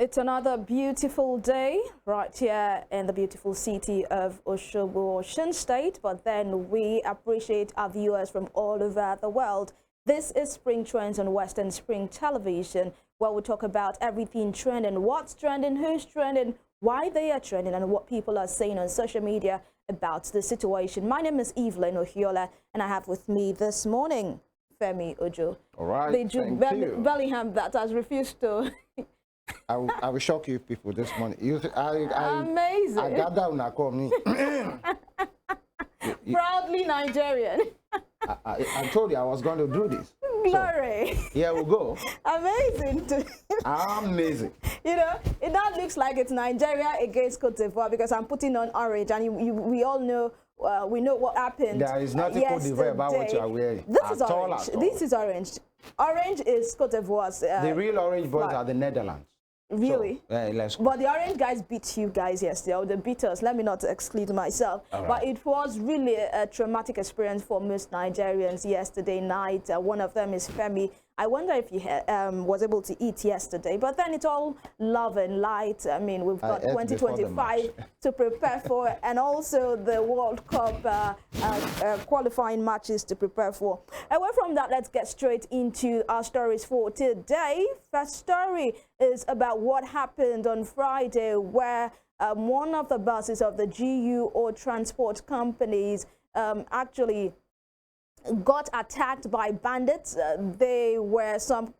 It's another beautiful day right here in the beautiful city of Osogbo, Osun State, but then we appreciate our viewers from all over the world. This is Spring Trends on Western Spring Television, where we talk about everything trending, what's trending, who's trending, why they are trending, and what people are saying on social media about the situation. My name is EVELYN, OHIOLEI, and I have with me this morning FEMI Ojo. All right, the Jude Bellingham that has refused to... I will shock you people this morning. Amazing. I got down and call me. Proudly Nigerian. I told you I was going to do this. Glory. So, here we go. Amazing. Amazing. You know, it now looks like it's Nigeria against Cote d'Ivoire because I'm putting on orange, and we all know. We know what happened. There is nothing Cote d'Ivoire about what you are wearing. This is orange. This is orange. Orange is Cote d'Ivoire's. The real orange boys are the Netherlands. Really? So, but the orange guys beat you guys yesterday, or the beaters. Let me not exclude myself. Right. But it was really a traumatic experience for most Nigerians yesterday night. One of them is FEMI. I wonder if he was able to eat yesterday. But then it's all love and light. I mean, we've got 2025 to prepare for, and also the World Cup qualifying matches to prepare for. Away from that, let's get straight into our stories for today. First story is about what happened on Friday, where one of the buses of the GUO transport companies actually got attacked by bandits. Some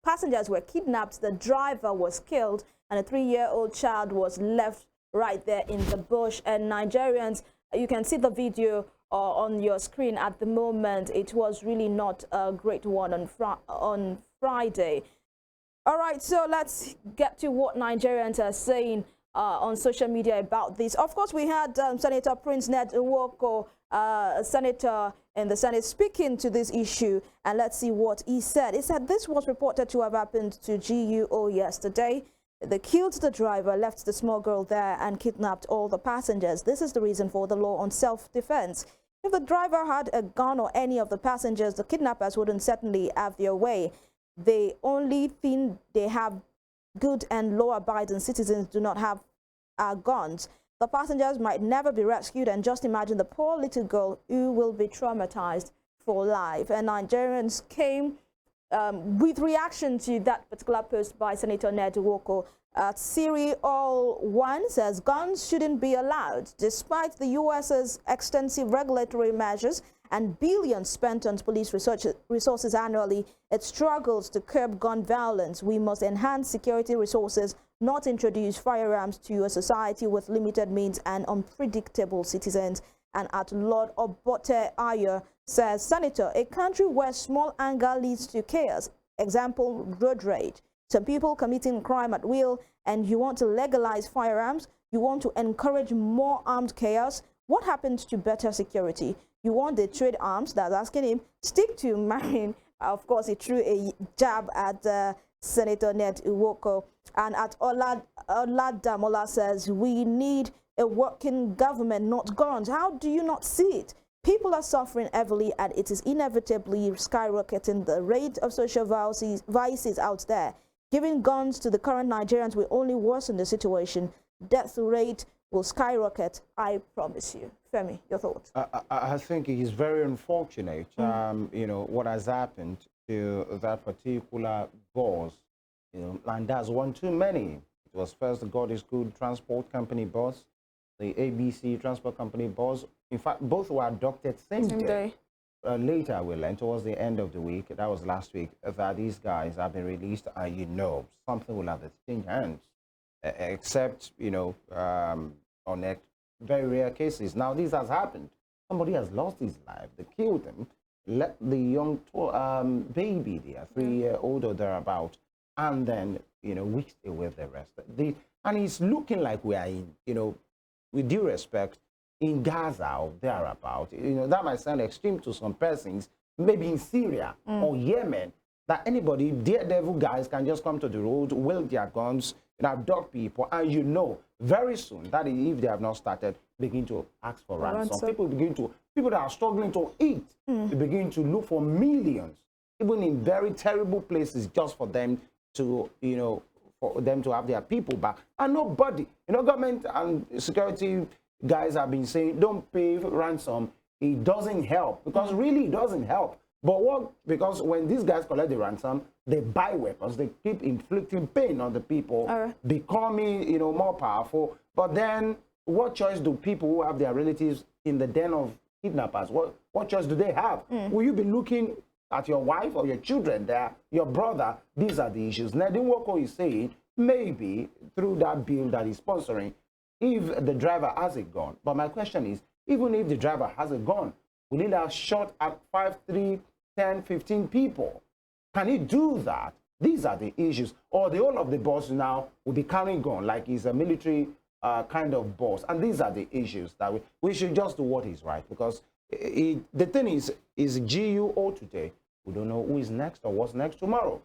passengers were kidnapped, the driver was killed, and a 3-year-old child was left right there in the bush. And Nigerians, you can see the video on your screen at the moment. It was really not a great one on Friday. All right, so let's get to what Nigerians are saying on social media about this. Of course, we had Senator Prince Ned Nwoko, senator in the Senate, speaking to this issue, and let's see what he said. He said this was reported to have happened to GUO yesterday. They killed the driver, left the small girl there, and kidnapped all the passengers. This is the reason for the law on self-defense. If the driver had a gun or any of the passengers, the kidnappers wouldn't certainly have their way. The only thing they have good and law-abiding citizens do not have are guns. The passengers might never be rescued, and just imagine the poor little girl who will be traumatized for life. And Nigerians came with reaction to that particular post by Senator Ned Nwoko. Siri All One says guns shouldn't be allowed. Despite the US's extensive regulatory measures and billions spent on police resources annually, it struggles to curb gun violence. We must enhance security resources, not introduce firearms to a society with limited means and unpredictable citizens. And at Lord Obote Ayo says, Senator, a country where small anger leads to chaos, example, road rage. Some people committing crime at will, and you want to legalize firearms, you want to encourage more armed chaos. What happens to better security? You want the trade arms? That's asking him, stick to marine. Of course, he threw a jab at Senator Ned Nwoko. And at Oladamola says, we need a working government, not guns. How do you not see it? People are suffering heavily, and it is inevitably skyrocketing the rate of social vices out there. Giving guns to the current Nigerians will only worsen the situation. Death rate will skyrocket, I promise you. Femi, your thoughts? I think it is very unfortunate, you know, what has happened to that particular bus, you know, and that's one too many. It was first the God is Good Transport Company bus, the ABC Transport Company bus. In fact, both were abducted same day. Later, we learned towards the end of the week, that was last week, that these guys have been released, and you know, something will have changed hands, except, you know, on very rare cases. Now, this has happened. Somebody has lost his life. They killed him, let the young baby there, 3-year-old or thereabout, and then, you know, whisked away the rest. And it's looking like we are in, you know, with due respect, in Gaza or thereabout. You know, that might sound extreme to some persons, maybe in Syria or Yemen, that anybody, daredevil guys, can just come to the road, wield their guns, and abduct people, and you know, very soon, that is, if they have not started, begin to ask for ransom. People that are struggling to eat, they begin to look for millions, even in very terrible places, just for them to, you know, for them to have their people back. And nobody, government and security guys have been saying, don't pay ransom. It doesn't help, because really it doesn't help. But because when these guys collect the ransom, they buy weapons, they keep inflicting pain on the people, becoming, more powerful. But then what choice do people who have their relatives in the den of kidnappers, what choice do they have? Will you be looking at your wife or your children there, your brother? These are the issues. Now, Woko is saying, maybe through that bill that he's sponsoring, if the driver has a gun. But my question is, even if the driver has a gun, will he have shot at 5, 3, 10, 15 people? Can he do that? These are the issues. Or the whole of the boss now will be carrying gun like he's a military kind of boss. And these are the issues that we should just do what is right. Because the thing is GUO today. We don't know who is next or what's next tomorrow.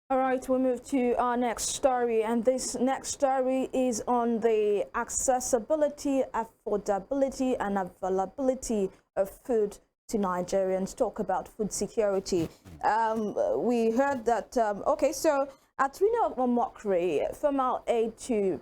All right, we move to our next story, and this next story is on the accessibility, affordability, and availability of food to Nigerians. Talk about food security. We heard that, okay, so at Reno Omokri, former aide to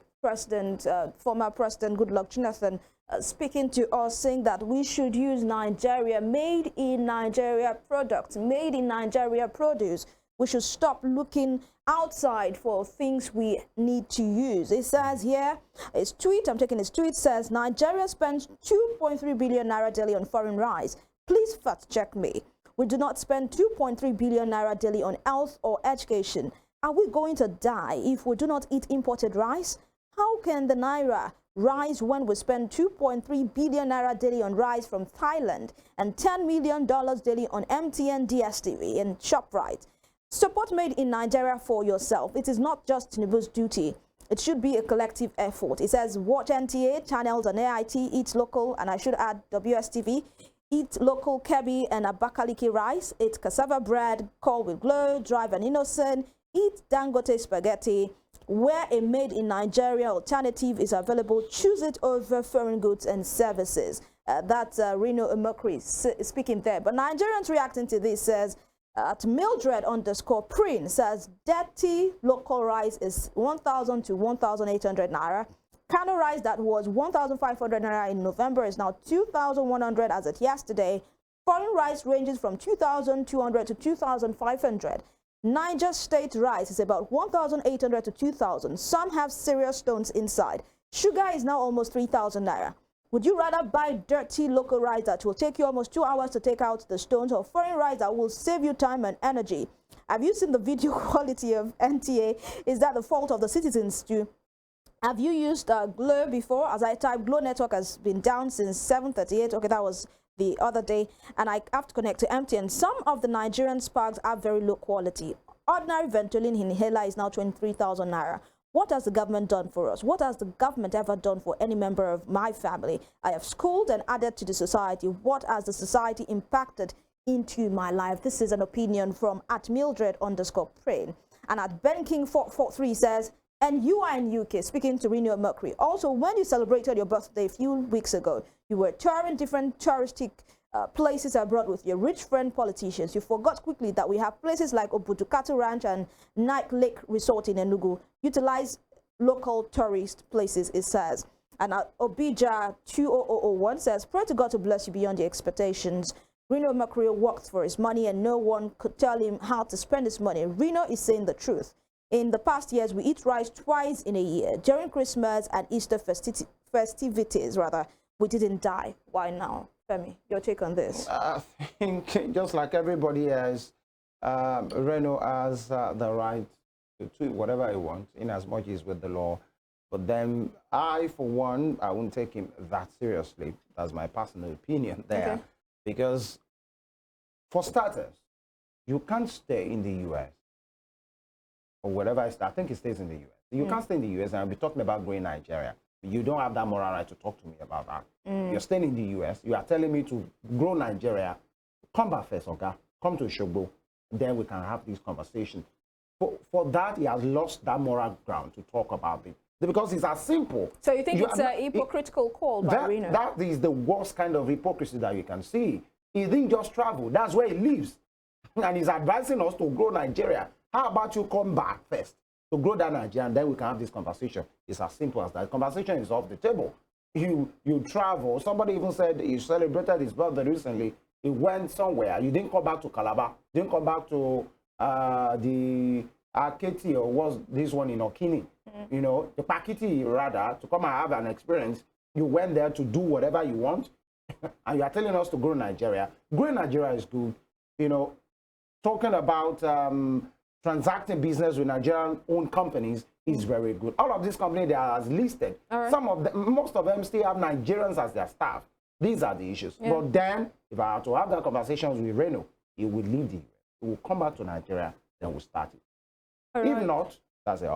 former President Goodluck Jonathan, speaking to us, saying that we should use Nigeria, made in Nigeria products, made in Nigeria produce. We should stop looking outside for things we need to use. It says here, his tweet, I'm taking his tweet, says, Nigeria spends 2.3 billion naira daily on foreign rice. Please fact check me. We do not spend 2.3 billion naira daily on health or education. Are we going to die if we do not eat imported rice? How can the naira rise when we spend 2.3 billion naira daily on rice from Thailand and $10 million daily on MTN, DSTV, and ShopRite? Support made in Nigeria for yourself. It is not just Tinubu's duty. It should be a collective effort. It says watch NTA, channels on AIT, eat local, and I should add WSTV, eat local Kebi and Abakaliki rice, eat cassava bread, call with glow, drive an innocent, eat Dangote spaghetti. Where a made in Nigeria alternative is available, choose it over foreign goods and services. That's Reno Omokri speaking there. But Nigerians reacting to this says, at Mildred_Prin says, dirty local rice is 1,000 to 1,800 naira. Kano rice that was 1,500 naira in November is now 2,100 as of yesterday. Foreign rice ranges from 2,200 to 2,500. Niger State rice is about 1,800 to 2,000. Some have serious stones inside. Sugar is now almost 3,000 naira. Would you rather buy dirty local rice that will take you almost 2 hours to take out the stones, or foreign rice that will save you time and energy? Have you seen the video quality of NTA? Is that the fault of the citizens too? Have you used Glow before? As I type, Glow network has been down since 7:38. Okay, that was the other day. And I have to connect to MTN. Some of the Nigerian sparks are very low quality. Ordinary Ventolin inhaler is now 23,000 naira. What has the government done for us? What has the government ever done for any member of my family? I have schooled and added to the society. What has the society impacted into my life? This is an opinion from at Mildred_Prin. And at BenKing443 says, and you are in UK, speaking to Reno Mercury. Also, when you celebrated your birthday a few weeks ago, you were touring different touristic places abroad with your rich friend politicians. You forgot quickly that we have places like Obutukatu Ranch and Night Lake Resort in Enugu. Utilize local tourist places, it says. And Obija 20001 says, pray to God to bless you beyond your expectations. Reno Mercury worked for his money and no one could tell him how to spend his money. Reno is saying the truth. In the past years, we eat rice twice in a year. During Christmas and Easter festivities, we didn't die. Why now? Femi, your take on this? I think just like everybody else, Reno has the right to tweet whatever he wants, in as much as with the law. But then I, for one, I wouldn't take him that seriously. That's my personal opinion there. Okay. Because for starters, you can't stay in the U.S. or whatever I think he stays in the U.S. You can't stay in the U.S. and I'll be talking about growing Nigeria. You don't have that moral right to talk to me about that. You're staying in the U.S. You are telling me to grow Nigeria. Come back first, okay? Come to Shogbo. Then we can have this conversation. For that, he has lost that moral ground to talk about it. Because it's as simple. So you think it's a hypocritical call by Reno? That is the worst kind of hypocrisy that you can see. He didn't just travel. That's where he lives. And he's advising us to grow Nigeria. How about you come back first? to grow that Nigeria, and then we can have this conversation. It's as simple as that. The conversation is off the table. You travel. Somebody even said he celebrated his birthday recently. He went somewhere. You didn't come back to Calabar. Didn't come back to the Akiti, or was this one in Okini? You know, the Pakiti rather, to come and have an experience. You went there to do whatever you want, and you are telling us to grow Nigeria. Growing Nigeria is good. You know, talking about transacting business with Nigerian-owned companies is very good. All of these companies, they are as listed. Right. Most of them still have Nigerians as their staff. These are the issues. Yeah. But then, if I had to have that conversations with Reno, he would leave the US. He will come back to Nigeria, then we'll start it. If not, that's a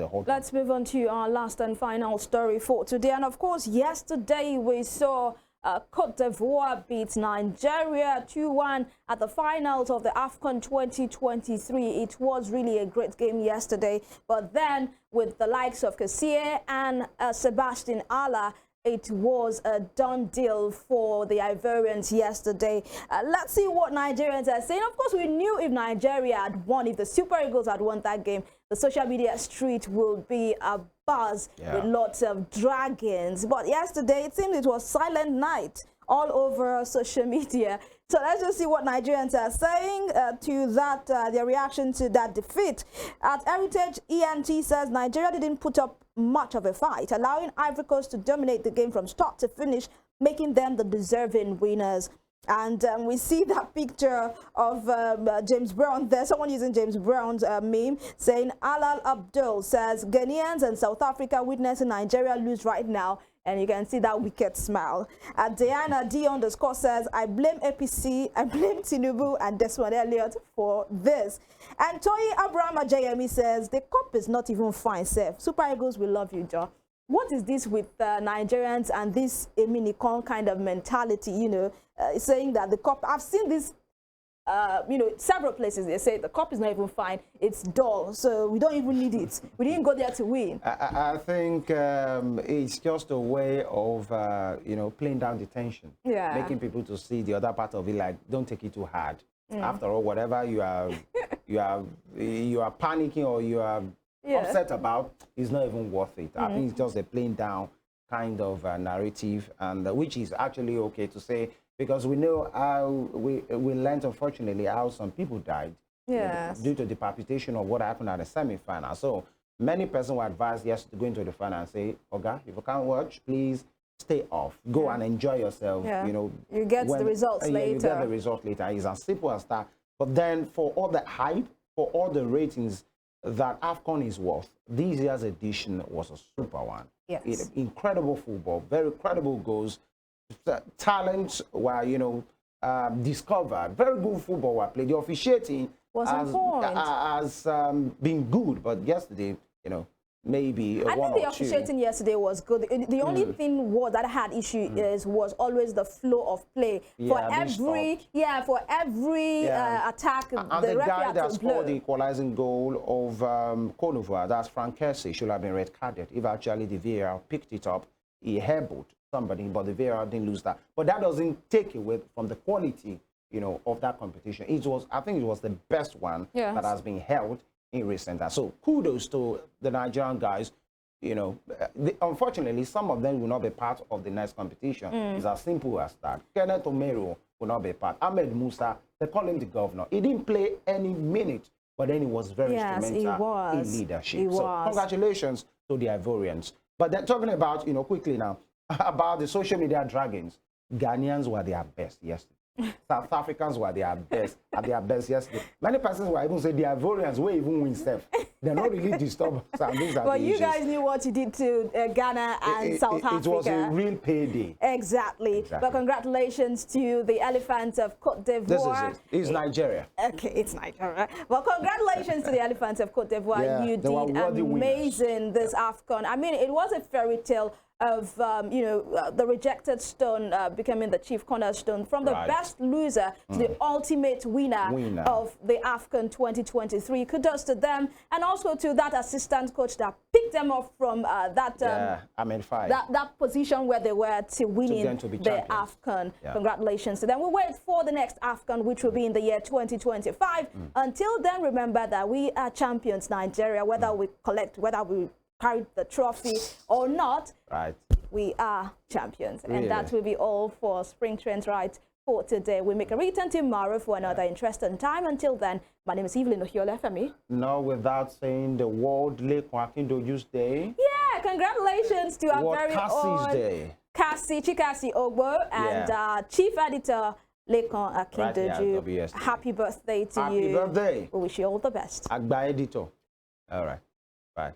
whole. Let's move on to our last and final story for today. And of course, yesterday we saw Côte d'Ivoire beat Nigeria 2-1 at the finals of the AFCON 2023. It was really a great game yesterday. But then, with the likes of Kassier and Sebastian Haller, it was a done deal for the Ivorians yesterday. Let's see what Nigerians are saying. Of course, we knew if Nigeria had won, if the Super Eagles had won that game, the social media street will be a buzz with lots of dragons. But yesterday, it seemed it was silent night all over social media. So let's just see what Nigerians are saying to that, their reaction to that defeat. At Heritage, ENT says Nigeria didn't put up much of a fight, allowing Ivory Coast to dominate the game from start to finish, making them the deserving winners. And we see that picture of James Brown there, someone using James Brown's meme, saying Alal Abdul says Ghanaians and South Africa witnessing Nigeria lose right now. And you can see that wicked smile. Diana D_ says, I blame APC, I blame Tinubu and Desmond Elliott for this. And Toyi Abraham Ajayemi says, the cup is not even fine, Seth. Super Eagles, we love you, Joe. What is this with Nigerians and this Eminikon kind of mentality, you know, saying that the cup, I've seen this, you know, several places they say the cup is not even fine, it's dull, so we don't even need it. We didn't go there to win. I think it's just a way of, you know, playing down the tension, making people to see the other part of it, like, don't take it too hard. After all, whatever you are, you are panicking or you are upset about is not even worth it. I think it's just a playing down kind of narrative, and which is actually okay to say, because we know how we learned, unfortunately, how some people died due to the palpitation of what happened at the semi-final. So many persons were advised to go into the final and say, Oga, if you can't watch, please stay off. Go and enjoy yourself. You know, you get the results later. You get the result later. It's as simple as that. But then, for all the hype, for all the ratings that AFCON is worth, this year's edition was a super one. Yes. Incredible football, very credible goals. Talents were, you know, discovered. Very good football were played. The officiating has been good, but yesterday, you know, maybe I think the officiating yesterday was good. The only thing that I had issue was always the flow of play. For every attack, and the guy that scored the equalizing goal of Côte d'Ivoire, that's Frank Kessie, should have been red carded. If actually the VAR picked it up, he hairballed somebody, but the VAR didn't lose that. But that doesn't take away from the quality, you know, of that competition. It was, I think, it was the best one that has been held in recent times. So kudos to the Nigerian guys. You know, unfortunately, some of them will not be part of the next competition. It's as simple as that. Kenneth Omero will not be part. Ahmed Musa, they call him the governor. He didn't play any minute, but then he was very instrumental in leadership. So congratulations to the Ivorians. But they're talking about, you know, quickly now, about the social media dragons. Ghanaians were their best yesterday. South Africans were their best at their best yesterday. Many persons were even saying the Ivorians will even win stuff. They're not really disturbed. But you guys knew what you did to Ghana and South Africa. It was a real payday. Exactly. But congratulations to the Elephants of Côte d'Ivoire. This is it. It's Nigeria. Okay, it's Nigeria. Well, congratulations to the Elephants of Côte d'Ivoire. You did amazing this AFCON. I mean, it was a fairy tale of, the rejected stone becoming the chief cornerstone, from the best loser to the ultimate winner of the AFCON 2023. Kudos to them, and also to that assistant coach that picked them up from that position where they were to winning the AFCON. Yeah. Congratulations to them. We'll wait for the next AFCON, which will be in the year 2025. Until then, remember that we are champions, Nigeria, whether we carry the trophy or not. We are champions. Really? And that will be all for Spring Trends Right for today. We make a return tomorrow for another interesting time. Until then, my name is EVELYN OHIOLEI, FEMI. No, without saying the World Lake Wakindoju's Day. Yeah, congratulations to our very own Day. Chikasi Ogbo and Chief Editor Lekon Akindoju. Happy birthday to you. Happy birthday. We wish you all the best. Agba Editor. All right. Bye.